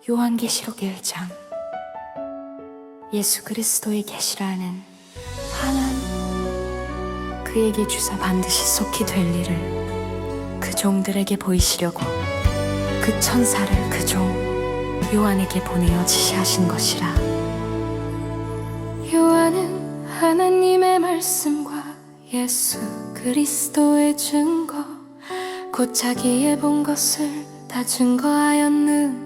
요한계시록 1장. 예수 그리스도의 계시라는 하나님, 그에게 주사 반드시 속히 될 일을 그 종들에게 보이시려고 그 천사를 그 종 요한에게 보내어 지시하신 것이라. 요한은 하나님의 말씀과 예수 그리스도의 증거, 곧 자기의 본 것을 다 증거하였느니라.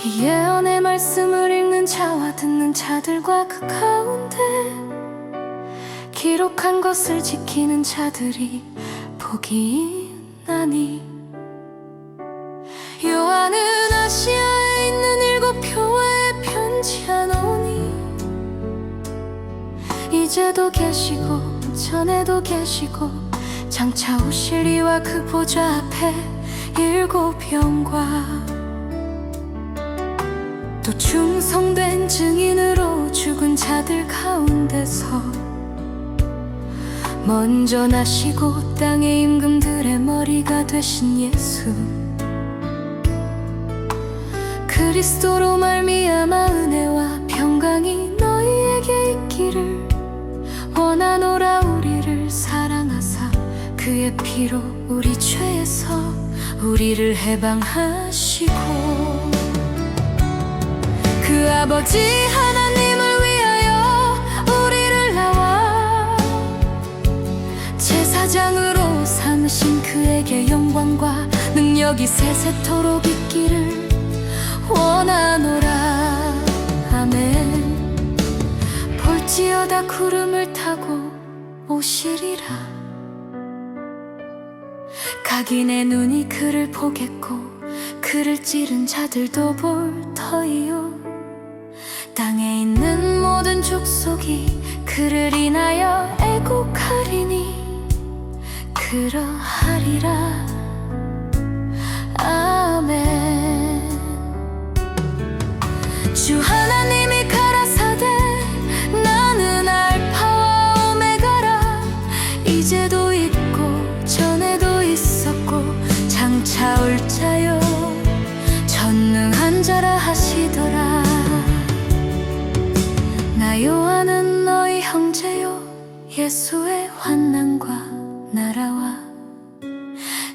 이 예언의 말씀을 읽는 자와 듣는 자들과 그 가운데 기록한 것을 지키는 자들이 복이 있나니. 요한은 아시아에 있는 7 교회에 편지하노니, 이제도 계시고 전에도 계시고 장차 오실 이와 그 보좌 앞에 7 영과 또 충성된 증인으로 죽은 자들 가운데서 먼저 나시고 땅의 임금들의 머리가 되신 예수 그리스도로 말미암아 은혜와 평강이 너희에게 있기를 원하노라. 우리를 사랑하사 그의 피로 우리 죄에서 우리를 해방하시고, 그 아버지 하나님을 위하여 우리를 낳아 제사장으로 삼으신 그에게 영광과 능력이 세세토록 있기를 원하노라. 아멘. 볼지어다 구름을 타고 오시리라. 각인의 눈이 그를 보겠고 그를 찌른 자들도 볼 터이요. 땅에 있는 모든 족속이 그를 인하여 애곡하리니 그러하리라. 아멘. 주 하나님이 가라사대 나는 알파와 오메가라. 이제도 있고 전에도 있었고 장차 올 자요 전능한 자라 하시더라. 나 요한은 너희 형제요 예수의 환난과 나라와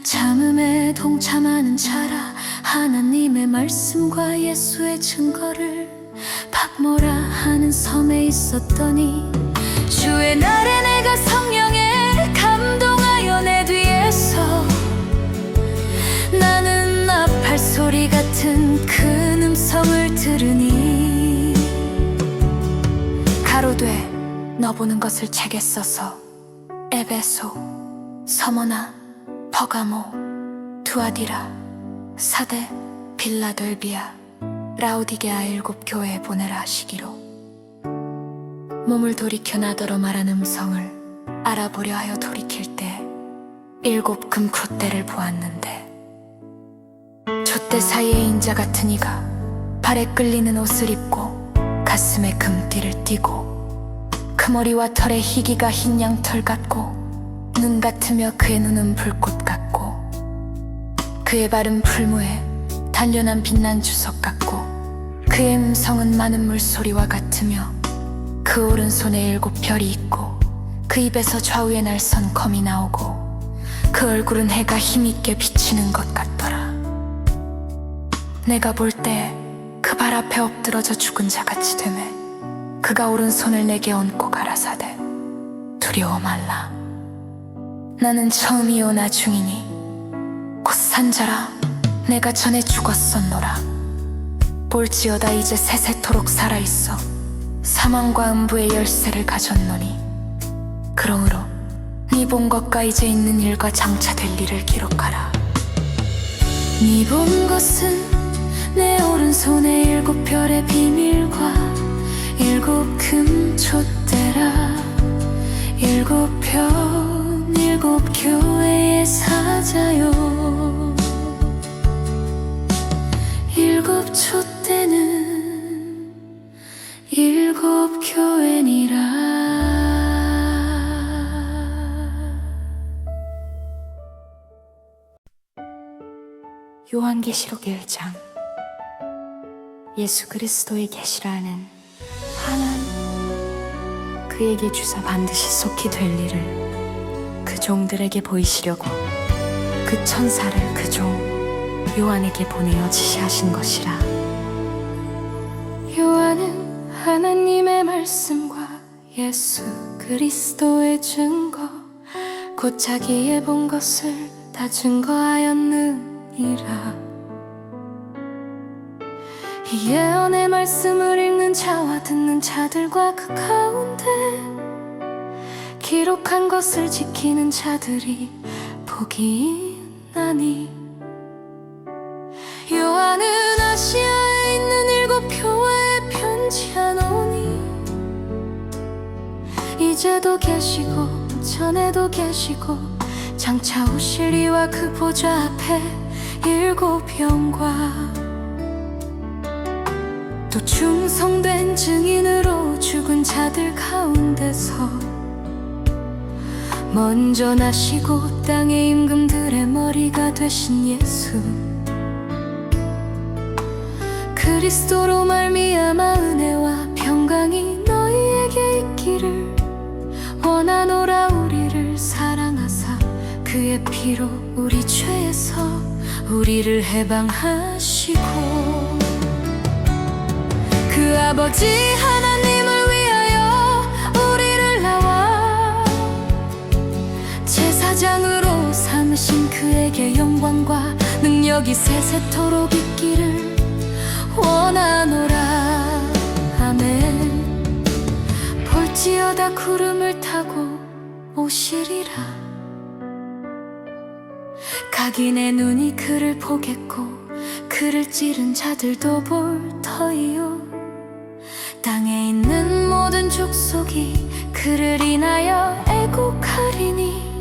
참음에 동참하는 자라. 하나님의 말씀과 예수의 증거를 박모라 하는 섬에 있었더니, 주의 날에 내가 성령에 감동하여 내 뒤에서 나는 나팔 소리 같은 큰 음성을 들으니 가로되 너 보는 것을 책에 써서 에베소, 서머나, 퍼가모, 두아디라, 사대, 빌라델비아, 라오디게아 7 교회에 보내라 하시기로, 몸을 돌이켜 나더러 말한 음성을 알아보려 하여 돌이킬 때 7 금콧대를 보았는데, 촛대 사이에 인자 같은 이가 발에 끌리는 옷을 입고 가슴에 금띠를 띠고, 그 머리와 털에 희기가 흰 양털 같고 눈 같으며 그의 눈은 불꽃 같고, 그의 발은 풀무에 단련한 빛난 주석 같고, 그의 음성은 많은 물소리와 같으며, 그 오른손에 7 별이 있고 그 입에서 좌우에 날선 검이 나오고, 그 얼굴은 해가 힘있게 비치는 것 같더라. 내가 볼 때 그 발 앞에 엎드러져 죽은 자같이 되매, 그가 오른손을 내게 얹고 가라사대 두려워 말라. 나는 처음이요 나중이니 곧 산자라. 내가 전에 죽었었노라. 볼지어다 이제 세세토록 살아있어 사망과 음부의 열쇠를 가졌노니, 그러므로 네 본 것과 이제 있는 일과 장차 될 일을 기록하라. 네 본 것은 내 오른손에 7 별의 비밀과 7 금촛대라. 7 편 7 교회의 사자요. 7 촛대는 7 교회니라. 요한계시록 1장. 예수 그리스도의 계시라는 하나님, 그에게 주사 반드시 속히 될 일을 그 종들에게 보이시려고 그 천사를 그 종 요한에게 보내어 지시하신 것이라. 요한은 하나님의 말씀과 예수 그리스도의 증거, 곧 자기의 본 것을 다 증거하였느니라. 이 예언의 말씀을 읽는 자와 듣는 자들과 그 가운데 기록한 것을 지키는 자들이 복이 있나니. 요한은 아시아에 있는 7 교회에 편지하노니, 이제도 계시고 전에도 계시고 장차 오실 이와 그 보좌 앞에 7 영과, 또 충성된 증인으로 죽은 자들 가운데서 먼저 나시고 땅의 임금들의 머리가 되신 예수 그리스도로 말미암아 은혜와 평강이 너희에게 있기를 원하노라. 우리를 사랑하사 그의 피로 우리 죄에서 우리를 해방하시고, 그 아버지 하나님을 위하여 우리를 낳아 제사장으로 삼으신 그에게 영광과 능력이 세세토록 있기를 원하노라. 아멘. 볼지어다 구름을 타고 오시리라. 각인의 눈이 그를 보겠고 그를 찌른 자들도 볼 터이요. 땅에 있는 모든 족속이 그를 인하여 애곡하리니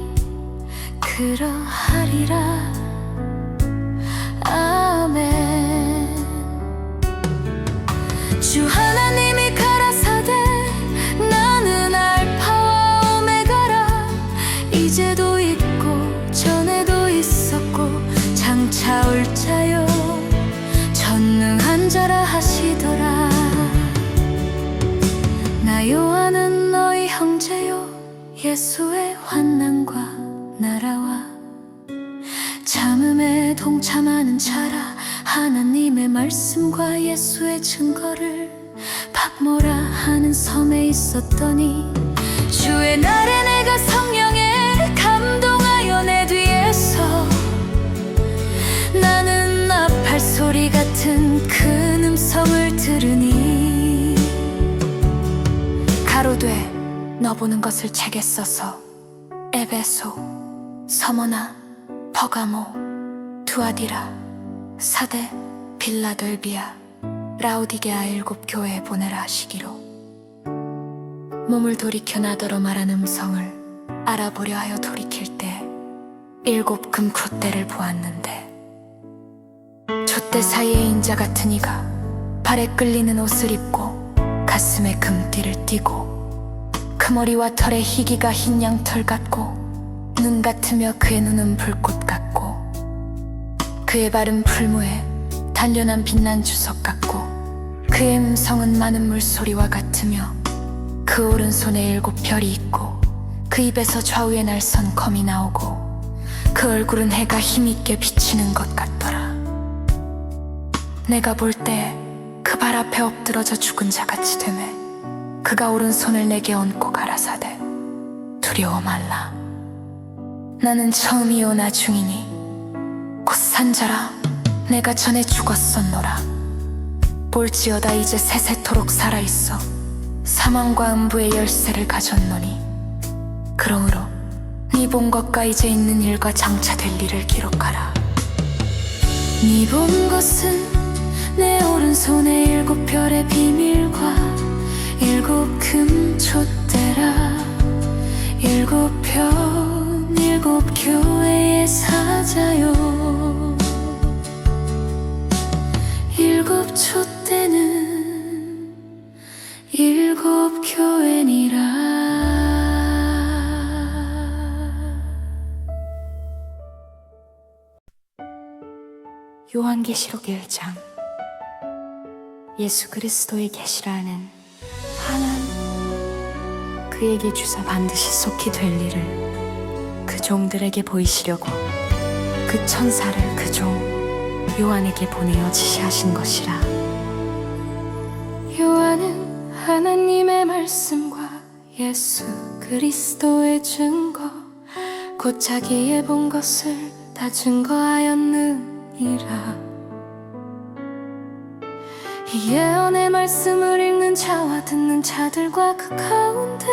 그러하리라. 아멘. 주 하나님이 가라사대 나는 알파와 오메가라. 이제도 있고 전에도 있었고 장차 올 자요 전능한 자라 하시더라. 나 요한은 너희 형제요 예수의 환난과 나라와 참음에 동참하는 자라. 하나님의 말씀과 예수의 증거를 박모라 하는 섬에 있었더니, 주의 날에 내가 성령에 감동하여 내 뒤에서 나는 나팔 소리 같은 큰 음성을 들으니, 가로되 너 보는 것을 책에 써서 에베소, 서머나, 퍼가모, 두아디라, 사대, 빌라델비아, 라오디게아 7 교회에 보내라 하시기로, 몸을 돌이켜 나더러 말한 음성을 알아보려 하여 돌이킬 때 7 금콧대를 보았는데, 촛대 사이에 인자 같은 이가 발에 끌리는 옷을 입고 가슴에 금띠를 띠고, 그 머리와 털에 희기가 흰 양털 같고 눈 같으며 그의 눈은 불꽃 같고, 그의 발은 풀무에 단련한 빛난 주석 같고, 그의 음성은 많은 물소리와 같으며, 그 오른손에 7 별이 있고 그 입에서 좌우에 날선 검이 나오고, 그 얼굴은 해가 힘있게 비치는 것 같더라. 내가 볼 때 그 발 앞에 엎드러져 죽은 자같이 되매, 그가 오른손을 내게 얹고 가라사대 두려워 말라. 나는 처음이요 나중이니 곧 산자라. 내가 전에 죽었었노라. 볼지어다 이제 세세토록 살아있어 사망과 음부의 열쇠를 가졌노니, 그러므로 네 본 것과 이제 있는 일과 장차 될 일을 기록하라. 네 본 것은 내 오른손에 7 별의 비밀과 7 금촛대라. 7 편 7 교회의 사자요. 7 촛대는 7 교회니라. 요한계시록 1장. 예수 그리스도의 계시라는 하나님, 그에게 주사 반드시 속히 될 일을 그 종들에게 보이시려고 그 천사를 그 종 요한에게 보내어 지시하신 것이라. 요한은 하나님의 말씀과 예수 그리스도의 증거, 곧 자기의 본 것을 다 증거하였느니라. 이 예언의 말씀을 읽는 자와 듣는 자들과 그 가운데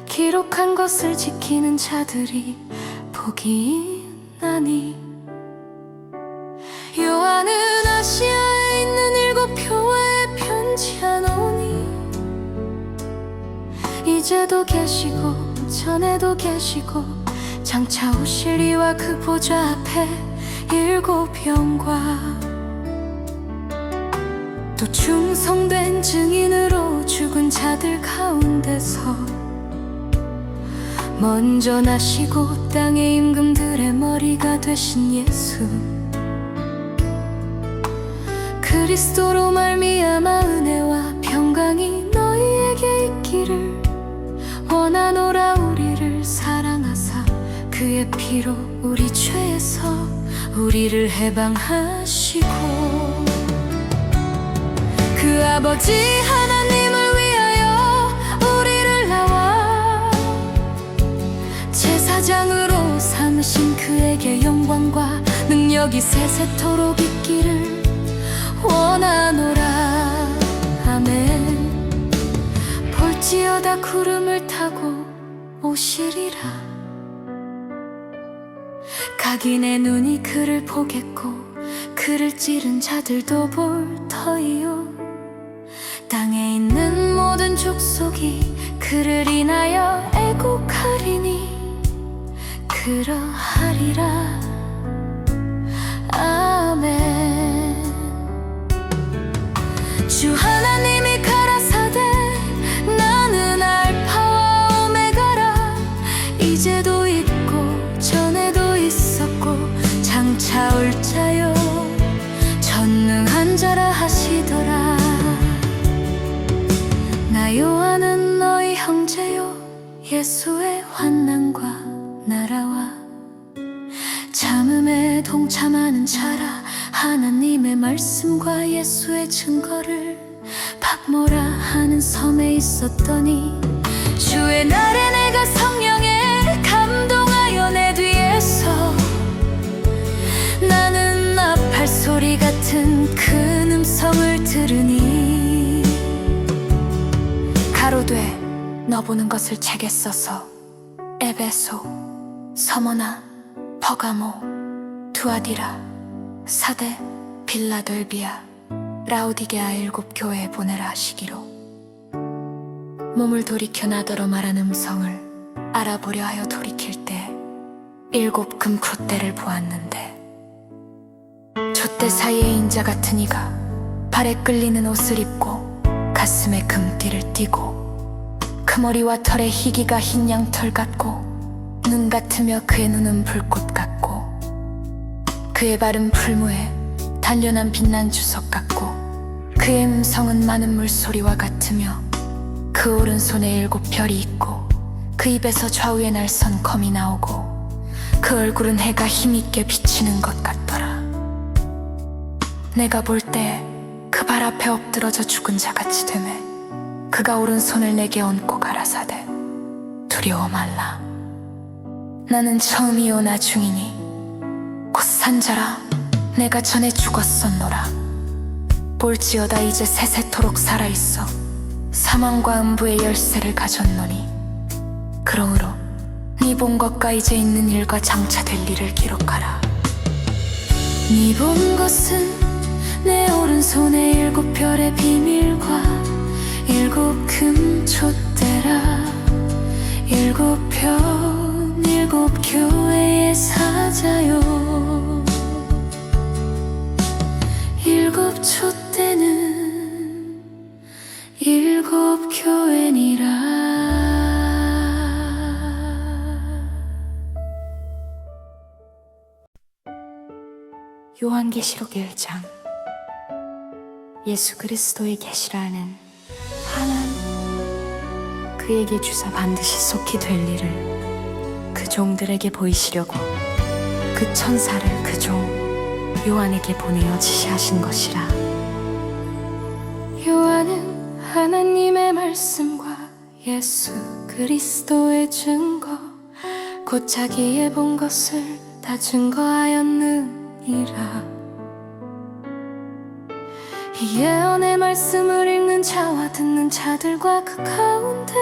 기록한 것을 지키는 자들이 복이 있나니. 요한은 아시아에 있는 7 교회에 편지하노니, 이제도 계시고 전에도 계시고 장차 오실 이와 그 보좌 앞에 7 영과 또 충성된 증인으로 죽은 자들 가운데서 먼저 나시고 땅의 임금들의 머리가 되신 예수 그리스도로 말미암아 은혜와 평강이 너희에게 있기를 원하노라. 우리를 사랑하사 그의 피로 우리 죄에서 우리를 해방하시고 그 아버지 하나님을 위하여 우리를 낳아 제사장으로 삼으신 그에게 영광과 능력이 세세토록 있기를 원하노라. 아멘. 볼지어다 구름을 타고 오시리라. 각인의 눈이 그를 보겠고 그를 찌른 자들도 볼 터이요. 땅에 있는 모든 족속이 그를 인하여 애곡하리니 그러하리라. 아멘. 주 하나님이 가라사대 나는 알파와 오메가라. 이제도 있고 전에도 있었고 장차 올 자요 전능한 자라 하시더라. 나 요한은 너희 형제요 예수의 환난과 나라와 참음에 동참하는 자라. 하나님의 말씀과 예수의 증거를 박모라 하는 섬에 있었더니 주의 날에 내가 성령에 감동하여 내 뒤에서 나는 나팔 소리 같은 큰 음성을 들으니 가로되 너 보는 것을 책에 써서 에베소, 서머나, 버가모, 두아디라, 사대, 빌라델비아, 라오디게아 7 교회에 보내라 하시기로. 몸을 돌이켜 나더러 말하는 음성을 알아보려 하여 돌이킬 때 7 금콧대를 보았는데 촛대 사이에 인자 같은 이가 발에 끌리는 옷을 입고 가슴에 금띠를 띠고 그 머리와 털에 희기가 흰 양털 같고 눈 같으며 그의 눈은 불꽃 같고 그의 발은 풀무에 단련한 빛난 주석 같고 그의 음성은 많은 물소리와 같으며 그 오른손에 7 별이 있고 그 입에서 좌우에 날선 검이 나오고 그 얼굴은 해가 힘있게 비치는 것 같더라. 내가 볼 때 그 발 앞에 엎드러져 죽은 자같이 되매 그가 오른손을 내게 얹고 가라사대 두려워 말라. 나는 처음이요 나중이니 곧 산자라. 내가 전에 죽었었노라. 볼지어다 이제 세세토록 살아있어 사망과 음부의 열쇠를 가졌노니 그러므로 네 본 것과 이제 있는 일과 장차 될 일을 기록하라. 네 본 것은 내 오른손에 7 별의 비밀과 7 금촛대라. 7 편 7 교회의 사자요 7 촛대는 7 교회니라. 요한계시록 1장. 예수 그리스도의 계시라는 하나님, 그에게 주사 반드시 속히 될 일을 그 종들에게 보이시려고 그 천사를 그 종 요한에게 보내어 지시하신 것이라. 요한은 하나님의 말씀과 예수 그리스도의 증거, 곧 자기의 본 것을 다 증거하였느니라. 이 예언의 말씀을 읽는 자와 듣는 자들과 그 가운데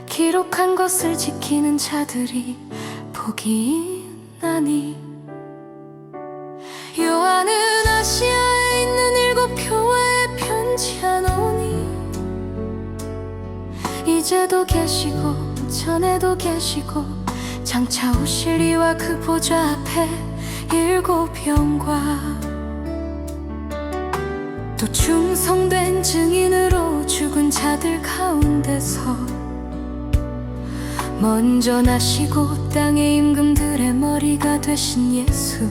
기록한 것을 지키는 자들이 복이 있나니. 요한은 아시아에 있는 7 교회에 편지하노니, 이제도 계시고 전에도 계시고 장차 오실 이와 그 보좌 앞에 7 영과 또 충성된 증인으로 죽은 자들 가운데서 먼저 나시고 땅의 임금들의 머리가 되신 예수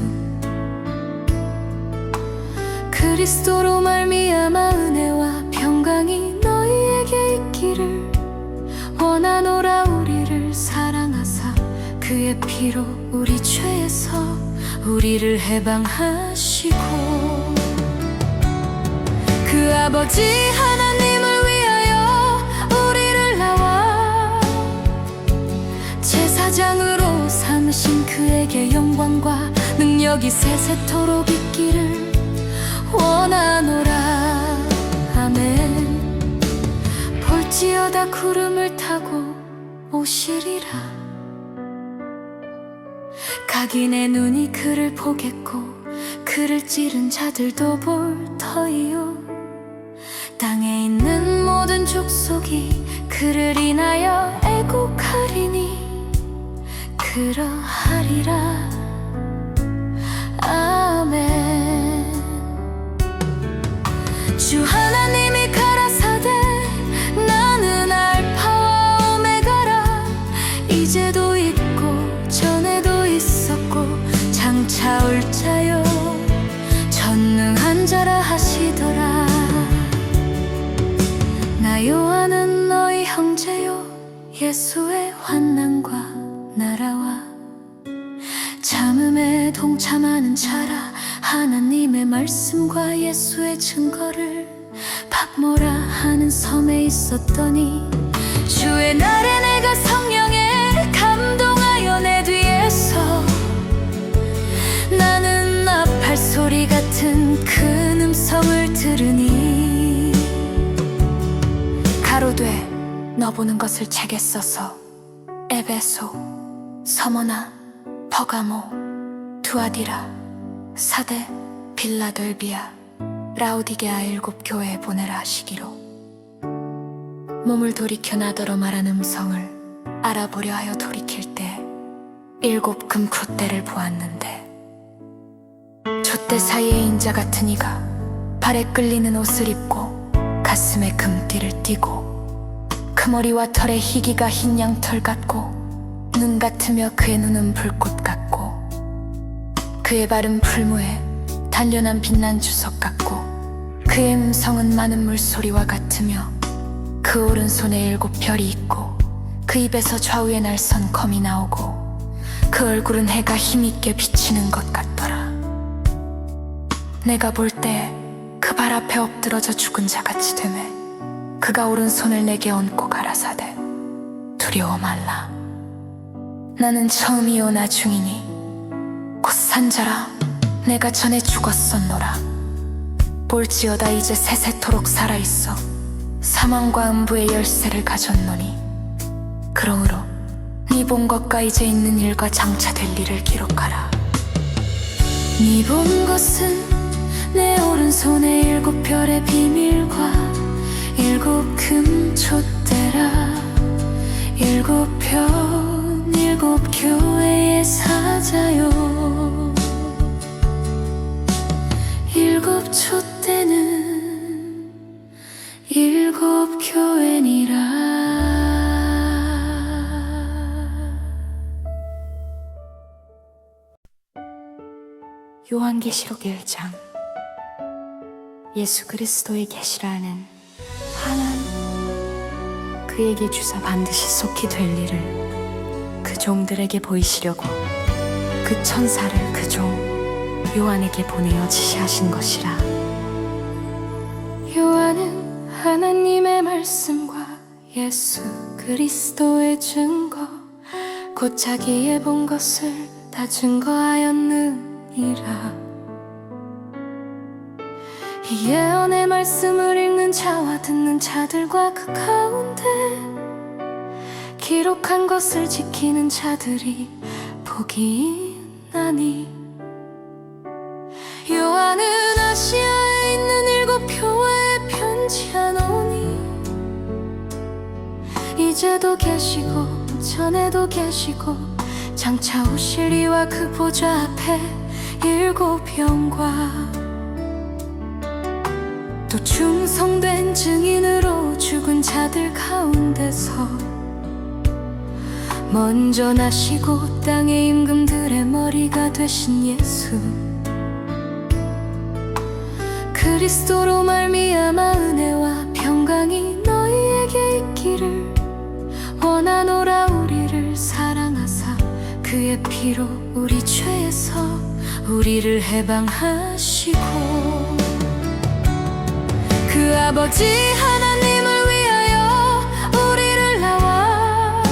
그리스도로 말미암아 은혜와 평강이 너희에게 있기를 원하노라. 우리를 사랑하사 그의 피로 우리 죄에서 우리를 해방하시고 그 아버지 하나님을 위하여 우리를 낳아 제사장으로 삼으신 그에게 영광과 능력이 세세토록 있기를 원하노라. 아멘. 볼지어다 구름을 타고 오시리라. 각인의 눈이 그를 보겠고 그를 찌른 자들도 볼 터이요. 땅에 있는 모든 족속이 그를 인하여 애곡하리니 그러하리라. 아멘. 주 하나님이 가라사대 나는 알파와 오메가라. 이제도 있고 전에도 있었고 장차 올 자요 전능한 자라 하시더라. 나 요한은 너희 형제요 예수의 환난과 나라와 참음에 동참하는 자라. 하나님의 말씀과 예수의 증거를 pat모라 하는 섬에 있었더니 주의 날에 내가 성령에 감동하여 내 뒤에서 나는 나팔 소리 같은 큰 음성을 들으니 가로되 너 보는 것을 책에 써서 에베소, 서머나, 버가모, 두아디라, 사데, 빌라델비아, 라오디게아 7 교회에 보내라 하시기로. 몸을 돌이켜 나더러 말한 음성을 알아보려 하여 돌이킬 때 7 금콧대를 보았는데 촛대 사이에 인자 같은 이가 발에 끌리는 옷을 입고 가슴에 금띠를 띠고 그 머리와 털에 희기가 흰 양털 같고 눈 같으며 그의 눈은 불꽃 같고 그의 발은 풀무에 단련한 빛난 주석 같고 그의 음성은 많은 물소리와 같으며 그 오른손에 7 별이 있고 그 입에서 좌우에 날선 검이 나오고 그 얼굴은 해가 힘있게 비치는 것 같더라. 내가 볼 때 그 발 앞에 엎드러져 죽은 자같이 되매 그가 오른손을 내게 얹고 가라사대 두려워 말라. 나는 처음이요 나중이니 곧 산자라. 내가 전에 죽었었노라. 볼지어다 이제 세세토록 살아있어 사망과 음부의 열쇠를 가졌노니 그러므로 네 본 것과 이제 있는 일과 장차 될 일을 기록하라. 네 본 것은 내 오른손에 7 별의 비밀과 7 금촛대라. 7 편 7 교회의 사자요 7 촛대는 7 교회니라. 요한계시록 1장. 예수 그리스도의 계시라는 하나님, 그에게 주사 반드시 속히 될 일을 그 종들에게 보이시려고 그 천사를 그 종 요한에게 보내어 지시하신 것이라. 요한은 하나님의 말씀과 예수 그리스도의 증거, 곧 자기의 본 것을 다 증거하였느니라. 이 예언의 말씀을 읽는 자와 듣는 자들과 그 가운데 기록한 것을 지키는 자들이 복이 있나니. 요한은 아시아에 있는 7 교회에 편지하노니, 이제도 계시고 전에도 계시고 장차 오실 이와 그 보좌 앞에 7 영과 또 충성된 증인으로 죽은 자들 가운데서 먼저 나시고 땅의 임금들의 머리가 되신 예수 그리스도로 말미암아 은혜와 평강이 너희에게 있기를 원하노라. 우리를 사랑하사 그의 피로 우리 죄에서 우리를 해방하시고, 그 아버지 하나님을 위하여 우리를 낳아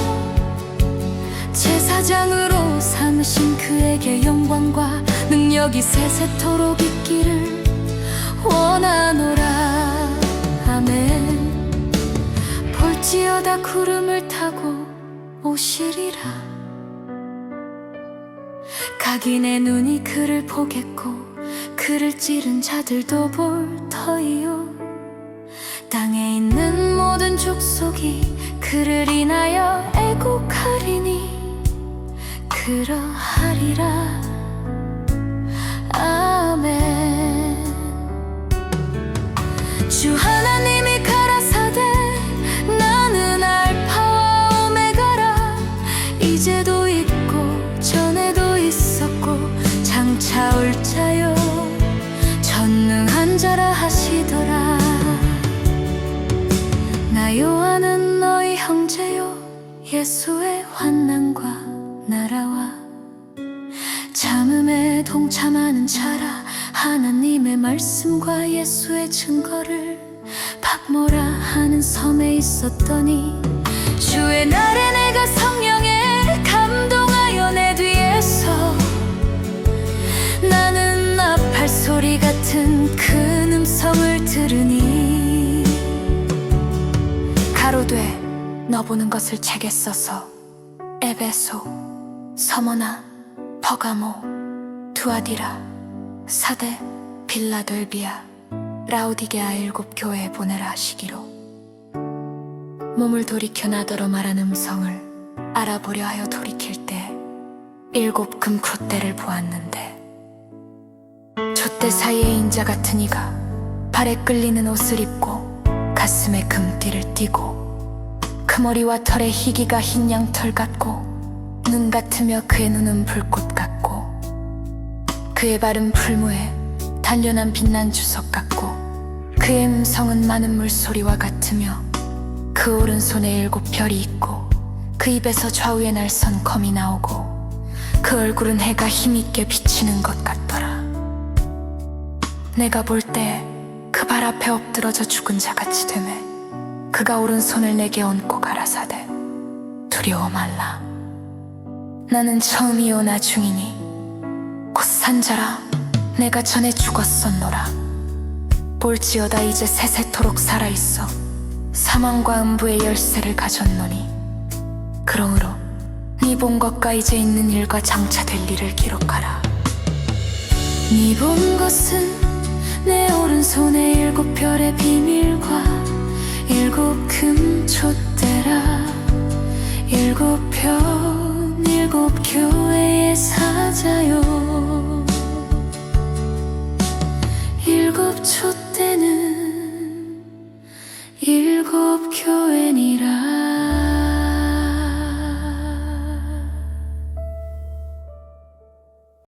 제사장으로 삼으신 그에게 영광과 능력이 세세토록 있기를 원하노라. 아멘. 볼지어다 구름을 타고 오시리라. 각인의 눈이 그를 보겠고 그를 찌른 자들도 볼 터이요. 땅에 있는 모든 족속이 그를 인하여 애국하리니 그러하리라. 아멘. 주 하나님이 가라사대 나는 알파와 오메가라. 이제도 있고 전에도 있었고 장차 올 자요 전능한 자라 하시더라. 나 요한은 너희 형제요 예수의 환난과 나라와 참음에 동참하는 자라. 하나님의 말씀과 예수의 증거를 박모라 하는 섬에 있었더니, 주의 날에 내가 성령에 감동하여 내 뒤에서 나는 나팔 소리 같은 큰 음성을 들으니 가로되 너 보는 것을 책에 써서 에베소, 서머나, 퍼가모, 두아디라, 사대, 빌라델비아, 라오디게아 7 교회에 보내라 하시기로, 몸을 돌이켜 나더러 말한 음성을 알아보려 하여 돌이킬 때 7 금콧대를 보았는데, 촛대 사이에 인자 같은 이가 발에 끌리는 옷을 입고 가슴에 금띠를 띠고, 그 머리와 털에 희기가 흰 양털 같고 눈 같으며 그의 눈은 불꽃 같고, 그의 발은 풀무에 단련한 빛난 주석 같고, 그의 음성은 많은 물소리와 같으며, 그 오른손에 7 별이 있고 그 입에서 좌우에 날선 검이 나오고, 그 얼굴은 해가 힘있게 비치는 것 같더라. 내가 볼 때 그 발 앞에 엎드러져 죽은 자같이 되매, 그가 오른손을 내게 얹고 가라사대 두려워 말라. 나는 처음이요 나중이니 곧 산자라. 내가 전에 죽었었노라. 볼지어다 이제 세세토록 살아있어 사망과 음부의 열쇠를 가졌노니, 그러므로 네 본 것과 이제 있는 일과 장차 될 일을 기록하라. 네 본 것은 내 오른손에 7 별의 비밀과 7 금촛대라. 7편 7 교회의 사자